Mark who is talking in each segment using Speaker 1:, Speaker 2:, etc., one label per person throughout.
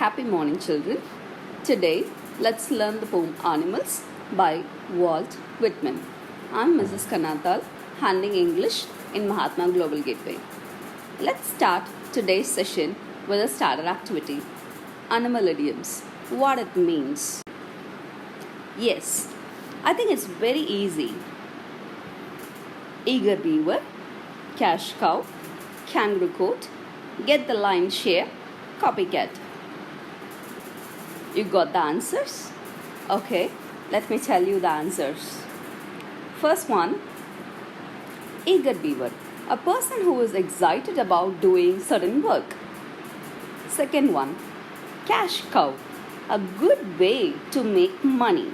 Speaker 1: Happy morning, children. Today, let's learn the poem Animals by Walt Whitman. I'm Mrs. Kanatal, handling English in Mahatma Global Gateway. Let's start today's session with a starter activity. Animal idioms. What it means. Yes, I think it's very easy. Eager beaver, cash cow, kangaroo coat, get the lion's share, copycat. You got the answers? Okay, let me tell you the answers. First one, eager beaver, a person who is excited about doing certain work. Second one, cash cow, a good way to make money.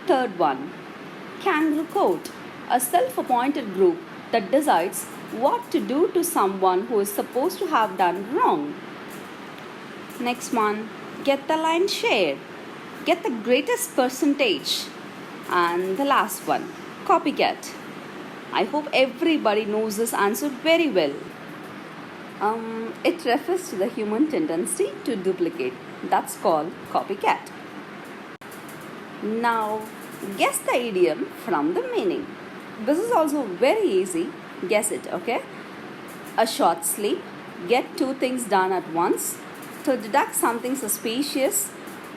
Speaker 1: Third one, kangaroo court, a self-appointed group that decides what to do to someone who is supposed to have done wrong. Next one, get the lion's share, get the greatest percentage. And the last one, copycat. I hope everybody knows this answer very well. It refers to the human tendency to duplicate. That's called copycat. Now, guess the idiom from the meaning. This is also very easy. Guess it, okay? A short sleep, get two things done at once, to deduct something suspicious,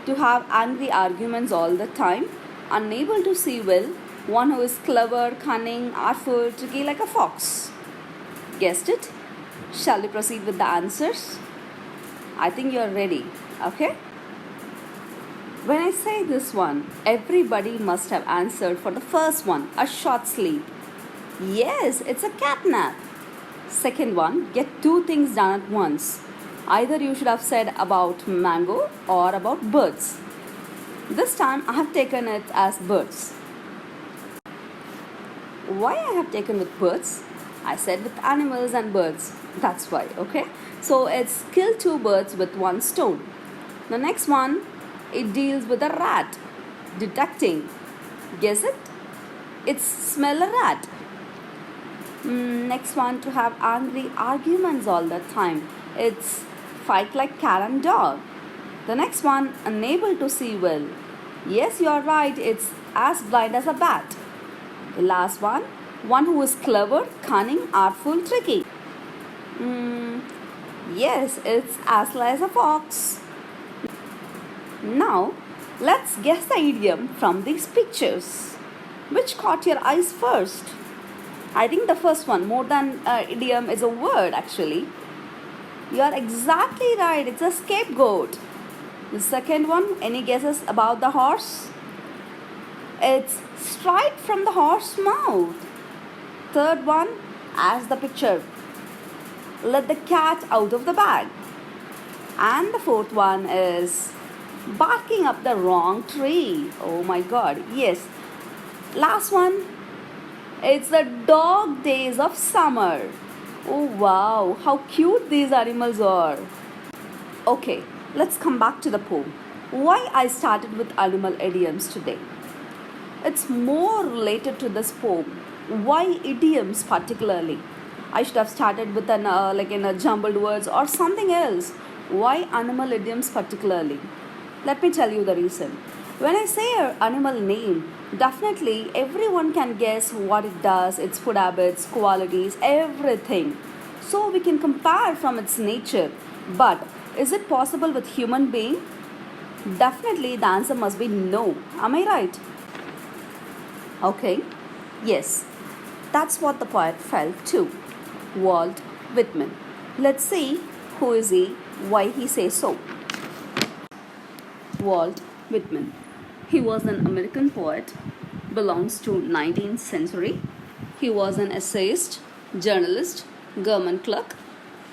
Speaker 1: to have angry arguments all the time, unable to see well, one who is clever, cunning, artful, tricky like a fox. Guessed it? Shall we proceed with the answers? I think you are ready, okay? When I say this one, everybody must have answered for the first one, a short sleep. Yes, it's a cat nap. Second one, get two things done at once. Either you should have said about mango or about birds. This time I have taken it as birds. Why I have taken with birds? I said with animals and birds. That's why, okay? So it's kill two birds with one stone. The next one, it deals with a rat. Detecting. Guess it? It's smell a rat. Next one, to have angry arguments all the time. It's fight like cat and dog. The next one, unable to see well. Yes, you are right, it's as blind as a bat. The last one who is clever, cunning, artful, tricky. Yes, it's as sly as a fox. Now, let's guess the idiom from these pictures. Which caught your eyes first? I think the first one, more than idiom, is a word actually. You are exactly right, it's a scapegoat. The second one, any guesses about the horse? It's straight from the horse's mouth. Third one, as the picture, let the cat out of the bag. And the fourth one is barking up the wrong tree. Oh my god, yes. Last one, it's the dog days of summer. Oh wow, how cute these animals are. Okay, let's come back to the poem. Why I started with animal idioms today? It's more related to this poem. Why idioms particularly? I should have started with an jumbled words or something else. Why animal idioms particularly? Let me tell you the reason. When I say an animal name, definitely everyone can guess what it does, its food habits, qualities, everything. So we can compare from its nature. But is it possible with human being? Definitely the answer must be no. Am I right? Okay. Yes. That's what the poet felt too. Walt Whitman. Let's see who is he, why he says so. Walt Whitman. He was an American poet, belongs to 19th century. He was an essayist, journalist, government clerk.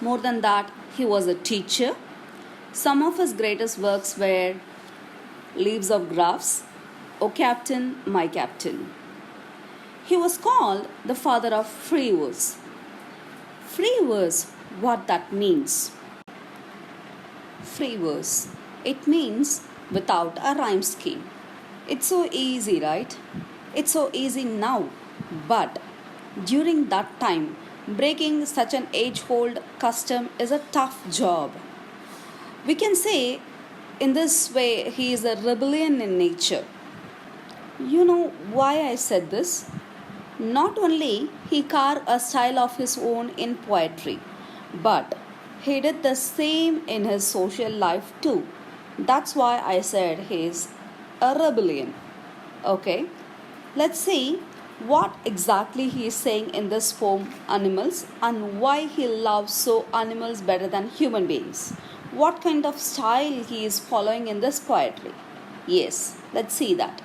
Speaker 1: More than that, he was a teacher. Some of his greatest works were Leaves of Grass, O Captain, My Captain. He was called the father of free verse. Free verse, what that means? Free verse. It means without a rhyme scheme. It's so easy, right? It's so easy now. But during that time, breaking such an age-old custom is a tough job. We can say in this way he is a rebellion in nature. You know why I said this? Not only he carved a style of his own in poetry, but he did the same in his social life too. That's why I said he is a rebellion. Okay, let's see what exactly he is saying in this poem Animals and why he loves so animals better than human beings. What kind of style he is following in this poetry? Yes, let's see that.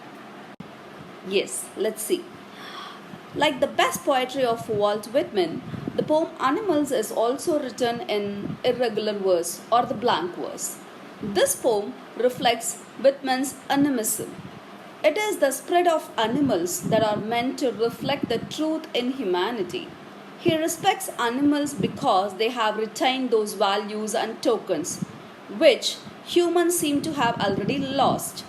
Speaker 1: Yes, let's see. Like the best poetry of Walt Whitman, the poem Animals is also written in irregular verse or the blank verse. This poem reflects Whitman's animism. It is the spirit of animals that are meant to reflect the truth in humanity. He respects animals because they have retained those values and tokens, which humans seem to have already lost.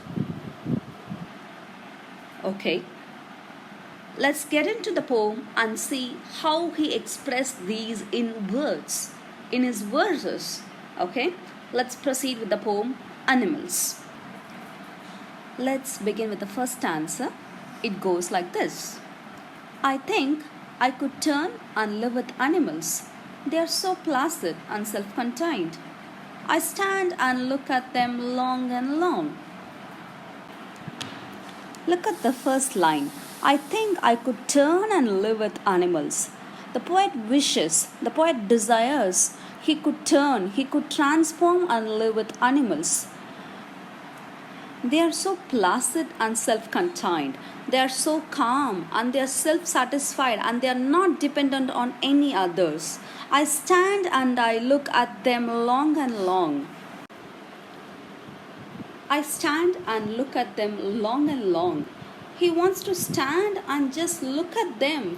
Speaker 1: Okay, let's get into the poem and see how he expressed these in words, in his verses. Okay, let's proceed with the poem Animals. Let's begin with the first stanza. It goes like this: I think I could turn and live with animals. They are so placid and self contained. I stand and look at them long and long. Look at the first line. I think I could turn and live with animals. The poet wishes, the poet desires he could turn, he could transform and live with animals. They are so placid and self contained. They are so calm and they are self satisfied and they are not dependent on any others. I stand and I look at them long and long. I stand and look at them long and long. He wants to stand and just look at them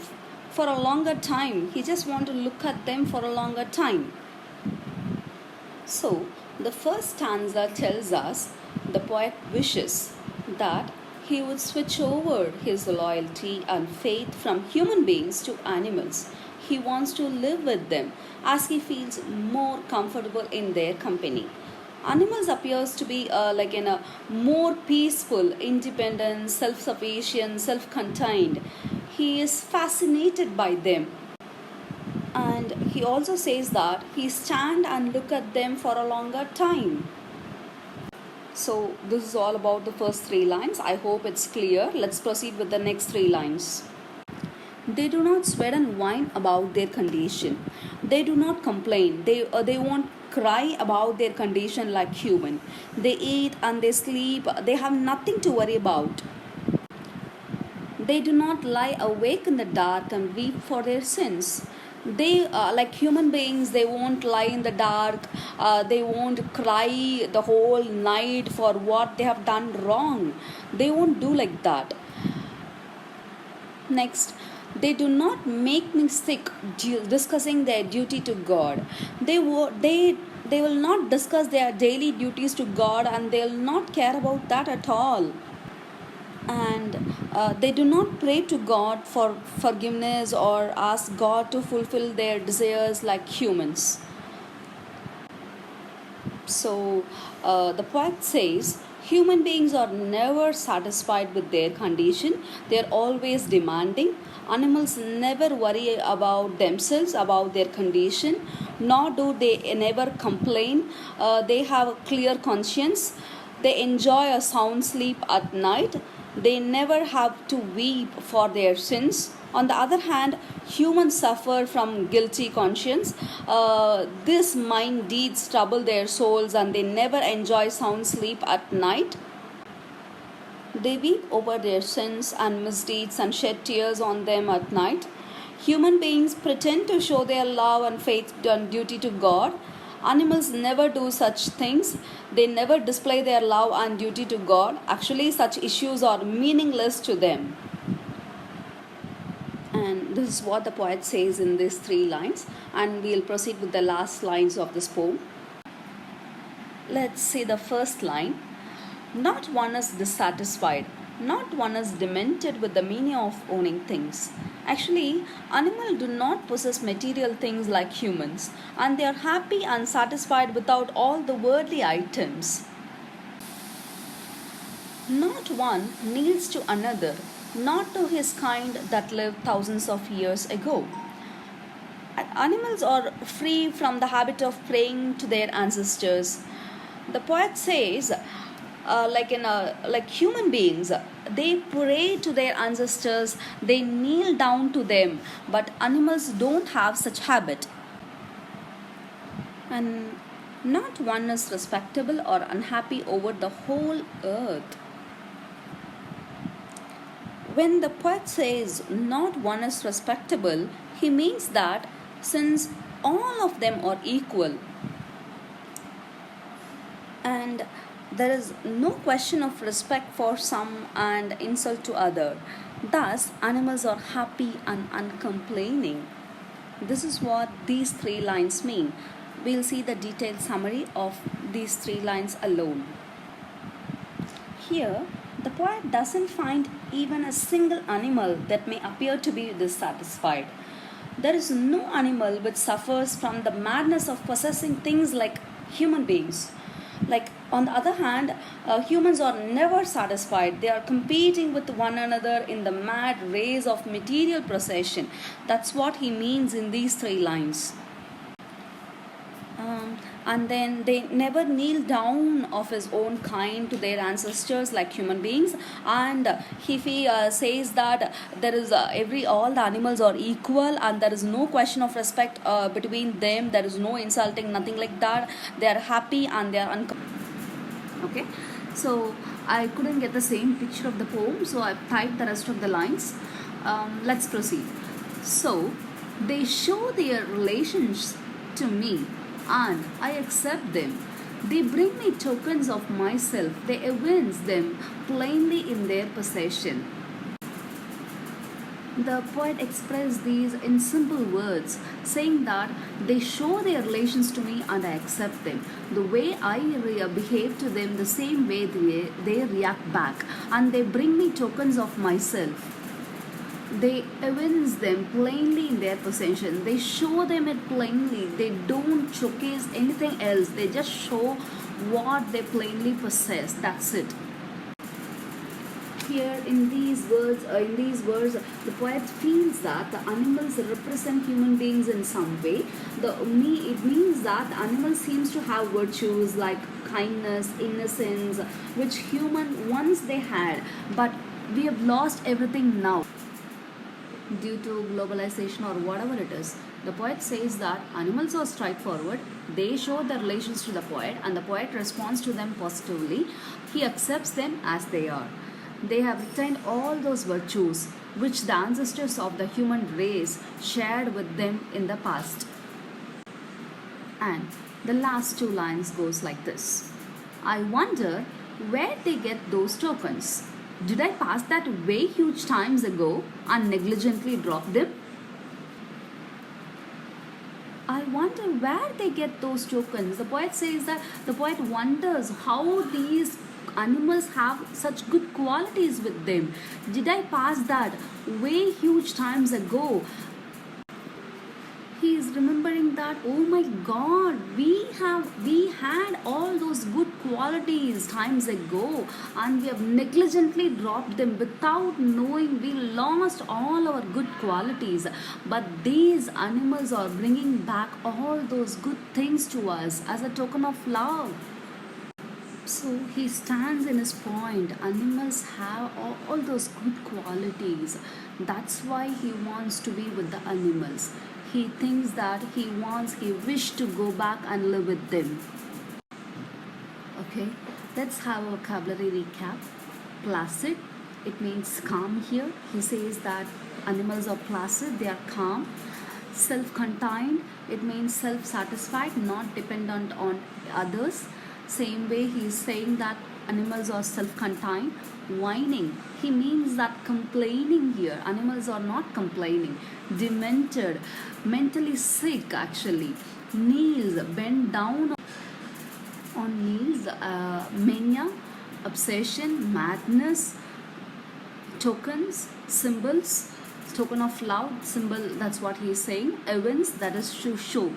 Speaker 1: for a longer time. He just wants to look at them for a longer time. So, the first stanza tells us the poet wishes that he would switch over his loyalty and faith from human beings to animals. He wants to live with them as he feels more comfortable in their company. Animals appears to be like in a more peaceful, independent, self-sufficient, self-contained. He is fascinated by them, and he also says that he stand and look at them for a longer time. So this is all about the first three lines. I hope it's clear. Let's proceed with the next three lines. They do not sweat and whine about their condition. They do not complain. They won't cry about their condition like human. They eat and they sleep. They have nothing to worry about. They do not lie awake in the dark and weep for their sins. They like human beings, they won't lie in the dark. They won't cry the whole night for what they have done wrong. They won't do like that. Next, they do not make me sick discussing their duty to God. They will not discuss their daily duties to God, and they will not care about that at all. And they do not pray to God for forgiveness or ask God to fulfill their desires like humans. So the poet says human beings are never satisfied with their condition, they are always demanding. Animals never worry about themselves, about their condition, nor do they never complain. They have a clear conscience. They enjoy a sound sleep at night. They never have to weep for their sins. On the other hand, humans suffer from guilty conscience. These mind deeds trouble their souls and they never enjoy sound sleep at night. They weep over their sins and misdeeds and shed tears on them at night. Human beings pretend to show their love and faith and duty to God. Animals never do such things. They never display their love and duty to God. Actually, such issues are meaningless to them. And this is what the poet says in these three lines. And we'll proceed with the last lines of this poem. Let's see the first line. Not one is dissatisfied. Not one is demented with the meaning of owning things. Actually, animals do not possess material things like humans, and they are happy and satisfied without all the worldly items. Not one kneels to another, not to his kind that lived thousands of years ago. Animals are free from the habit of praying to their ancestors. The poet says, like human beings, they pray to their ancestors, they kneel down to them, but animals don't have such habit. And not one is respectable or unhappy over the whole earth. When the poet says not one is respectable, he means that since all of them are equal and there is no question of respect for some and insult to other, thus animals are happy and uncomplaining. This is what these three lines mean. We'll see the detailed summary of these three lines alone. Here, the poet doesn't find even a single animal that may appear to be dissatisfied. There is no animal which suffers from the madness of possessing things like human beings. Like, on the other hand, humans are never satisfied. They are competing with one another in the mad race of material possession. That's what he means in these three lines. And then they never kneel down of his own kind to their ancestors like human beings. And if he says that there is every all the animals are equal and there is no question of respect between them, there is no insulting, nothing like that. They are happy and they are okay. So I couldn't get the same picture of the poem, so I've typed the rest of the lines. Let's proceed. So they show their relations to me and I accept them. They bring me tokens of myself, they evince them plainly in their possession. The poet expressed these in simple words, saying that they show their relations to me and I accept them. The way I behave to them, the same way they react back, and they bring me tokens of myself. They evince them plainly in their possession. They show them it plainly. They don't showcase anything else. They just show what they plainly possess. That's it. Here in these words, the poet feels that the animals represent human beings in some way. It means that the animal seems to have virtues like kindness, innocence, which human once they had, but we have lost everything now due to globalization or whatever it is. The poet says that animals are straightforward, they show their relations to the poet, and the poet responds to them positively. He accepts them as they are. They have retained all those virtues which the ancestors of the human race shared with them in the past. And the last two lines goes like this. I wonder where they get those tokens. Did I pass that way huge times ago and negligently drop them? I wonder where they get those tokens. The poet says that the poet wonders how these animals have such good qualities with them. Did I pass that way huge times ago? He is remembering that, oh my god, we had all those good qualities times ago and we have negligently dropped them without knowing. We lost all our good qualities, but these animals are bringing back all those good things to us as a token of love. So he stands in his point. Animals have all those good qualities. That's why he wants to be with the animals. He thinks that he wished to go back and live with them. Okay, let's have a vocabulary recap. Placid, it means calm here. He says that animals are placid, they are calm. Self-contained, it means self-satisfied, not dependent on others. Same way he is saying that animals are self-contained. Whining, he means that complaining here. Animals are not complaining. Demented, mentally sick actually. Kneels, bend down on knees. Mania, obsession, madness. Tokens, symbols. token of love, symbol, that's what he is saying. Events, that is to show.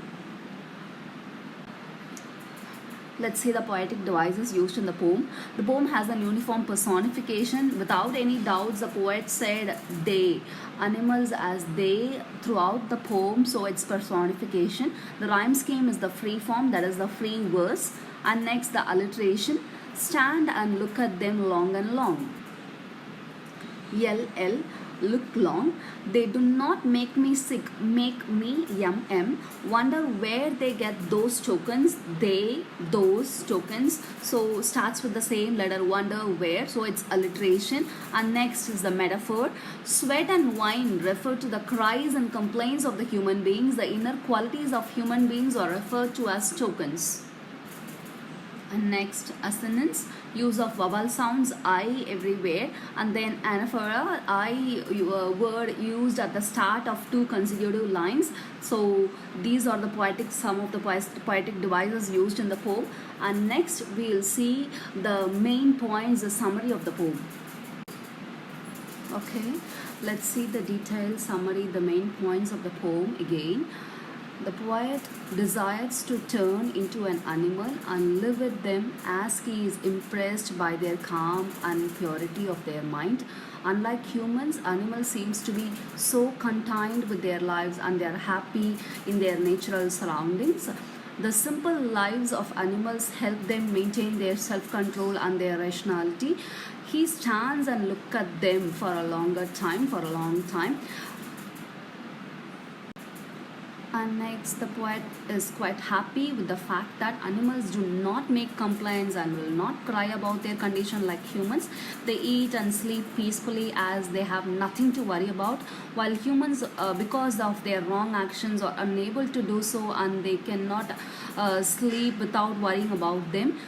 Speaker 1: Let's see the poetic devices used in the poem. The poem has an uniform personification. Without any doubts, the poet said they, animals as they throughout the poem, so it's personification. The rhyme scheme is the free form, that is the free verse. And next, the alliteration. Stand and look at them long and long. LL, look long. They do not make me sick, make me yum. Wonder where they get those tokens. They, those tokens. So starts with the same letter, wonder where. So it's alliteration. And next is the metaphor. Sweat and wine refer to the cries and complaints of the human beings. The inner qualities of human beings are referred to as tokens. And next, assonance, use of vowel sounds, I everywhere, and then anaphora, I word used at the start of two consecutive lines. So these are the some of the poetic devices used in the poem. And next we'll see the main points, the summary of the poem. Okay, let's see the detailed summary, the main points of the poem again. The poet desires to turn into an animal and live with them as he is impressed by their calm and purity of their mind. Unlike humans, animals seems to be so content with their lives and they are happy in their natural surroundings. The simple lives of animals help them maintain their self-control and their rationality. He stands and looks at them for a long time. And next, the poet is quite happy with the fact that animals do not make complaints and will not cry about their condition like humans. They eat and sleep peacefully as they have nothing to worry about, while humans, because of their wrong actions, are unable to do so and they cannot sleep without worrying about them.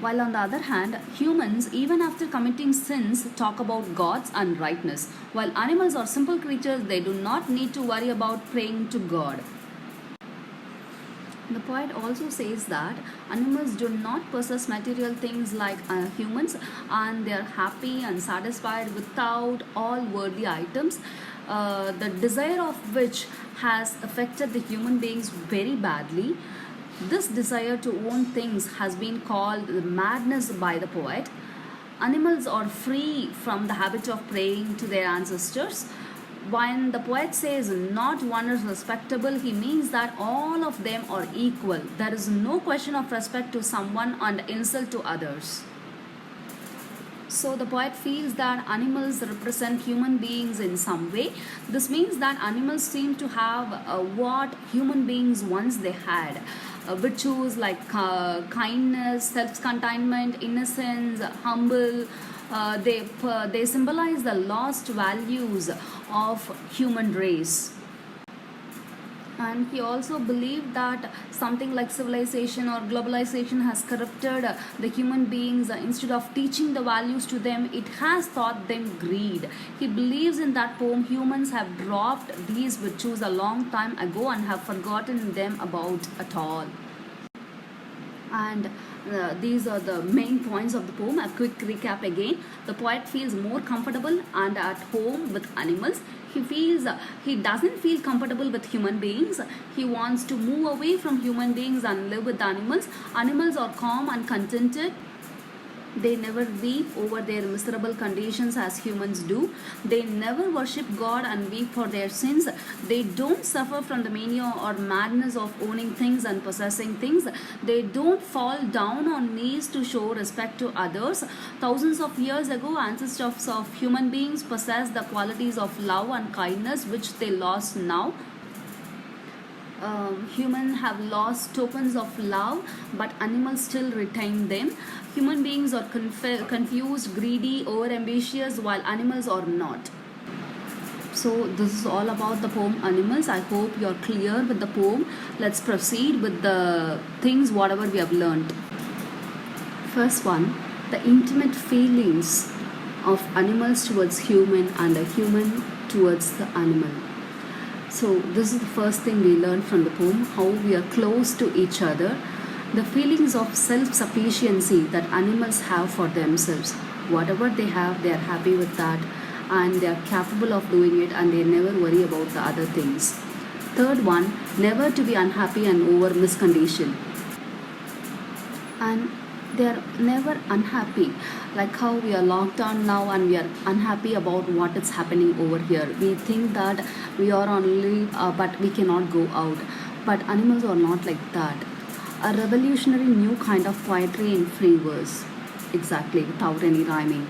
Speaker 1: While on the other hand, humans, even after committing sins, talk about God's and rightness. While animals are simple creatures, they do not need to worry about praying to God. The poet also says that animals do not possess material things like humans, and they are happy and satisfied without all worldly items. The desire of which has affected the human beings very badly. This desire to own things has been called madness by the poet. Animals are free from the habit of praying to their ancestors. When the poet says not one is respectable, he means that all of them are equal. There is no question of respect to someone and insult to others. So the poet feels that animals represent human beings in some way. This means that animals seem to have what human beings once they had. Virtues like kindness, self-containment, innocence, humble. They symbolize the lost values of human race. And he also believed that something like civilization or globalization has corrupted the human beings. Instead of teaching the values to them, it has taught them greed. He believes in that poem humans have dropped these virtues a long time ago and have forgotten them about at all. And these are the main points of the poem. A quick recap again. The poet feels more comfortable and at home with animals. He doesn't feel comfortable with human beings. He wants to move away from human beings and live with animals. Animals are calm and contented. They never weep over their miserable conditions as humans do. They never worship God and weep for their sins. They don't suffer from the mania or madness of owning things and possessing things. They don't fall down on knees to show respect to others. Thousands of years ago, ancestors of human beings possessed the qualities of love and kindness which they lost now. Humans have lost tokens of love, but animals still retain them. Human beings are confused, greedy, over-ambitious, while animals are not. So this is all about the poem Animals. I hope you're clear with the poem. Let's proceed with the things whatever we have learned. First one, the intimate feelings of animals towards human and a human towards the animal. So this is the first thing we learn from the poem, how we are close to each other. The feelings of self-sufficiency that animals have for themselves. Whatever they have, they are happy with that. and they are capable of doing it, and they never worry about the other things. Third one, never to be unhappy and over miscondition. And they are never unhappy, like how we are locked down now and we are unhappy about what is happening over here. We think that we are on leave, but we cannot go out. But animals are not like that. A revolutionary new kind of poetry in free verse, exactly, without any rhyming.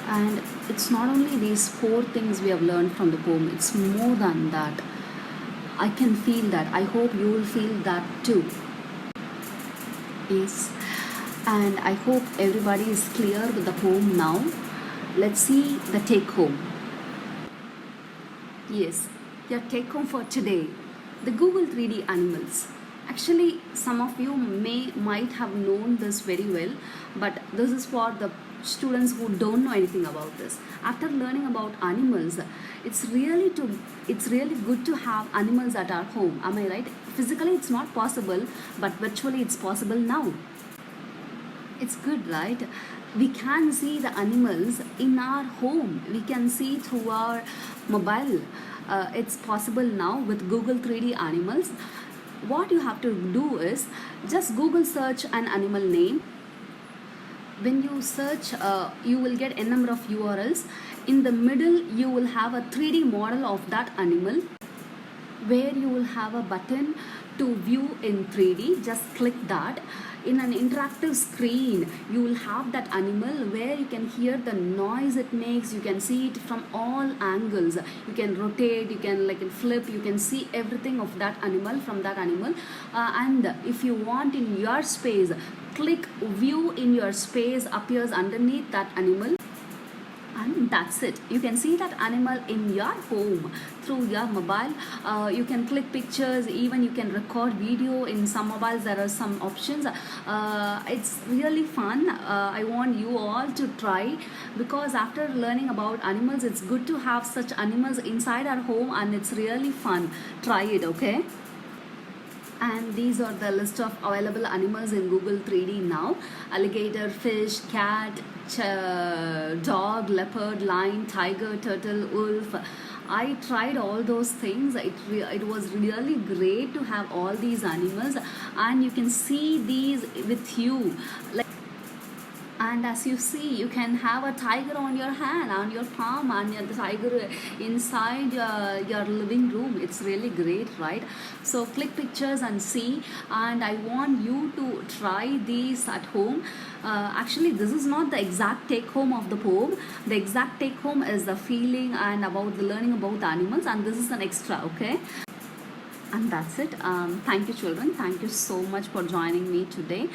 Speaker 1: And it's not only these four things we have learned from the poem, it's more than that. I can feel that. I hope you will feel that too. Yes, and I hope everybody is clear with the poem now. Let's see the take home. Yes, your take home for today, the Google 3D animals. Actually, some of you might have known this very well, but this is for the students who don't know anything about this. After learning about animals, it's really good to have animals at our home. Am I right? Physically, it's not possible, but virtually, it's possible now. It's good, right? We can see the animals in our home. We can see through our mobile. It's possible now with Google 3D animals. What you have to do is just Google search an animal name. When you search, you will get a number of URLs. In the middle, you will have a 3D model of that animal, where you will have a button to view in 3D. Just click that. In an interactive screen, you will have that animal where you can hear the noise it makes. You can see it from all angles. You can rotate, you can flip, you can see everything of that animal from that animal. And if you want in your space, click view in your space, appears underneath that animal. And that's it. You can see that animal in your home through your mobile. You can click pictures, even you can record video. In some mobiles there are some options. It's really fun. I want you all to try, because after learning about animals, it's good to have such animals inside our home, and it's really fun. Try it, okay? And these are the list of available animals in Google 3D now: alligator, fish, cat, dog, leopard, lion, tiger, turtle, wolf. I tried all those things. It was really great to have all these animals, and you can see these with you. And as you see, you can have a tiger on your hand, on your palm, and the tiger inside your living room. It's really great, right? So click pictures and see. And I want you to try these at home. Actually, this is not the exact take home of the poem. The exact take home is the feeling and about the learning about the animals, and this is an extra, okay? And that's it. Thank you, children. Thank you so much for joining me today.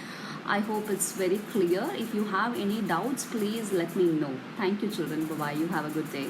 Speaker 1: I hope it's very clear. If you have any doubts, please let me know. Thank you, children. Bye bye. You have a good day.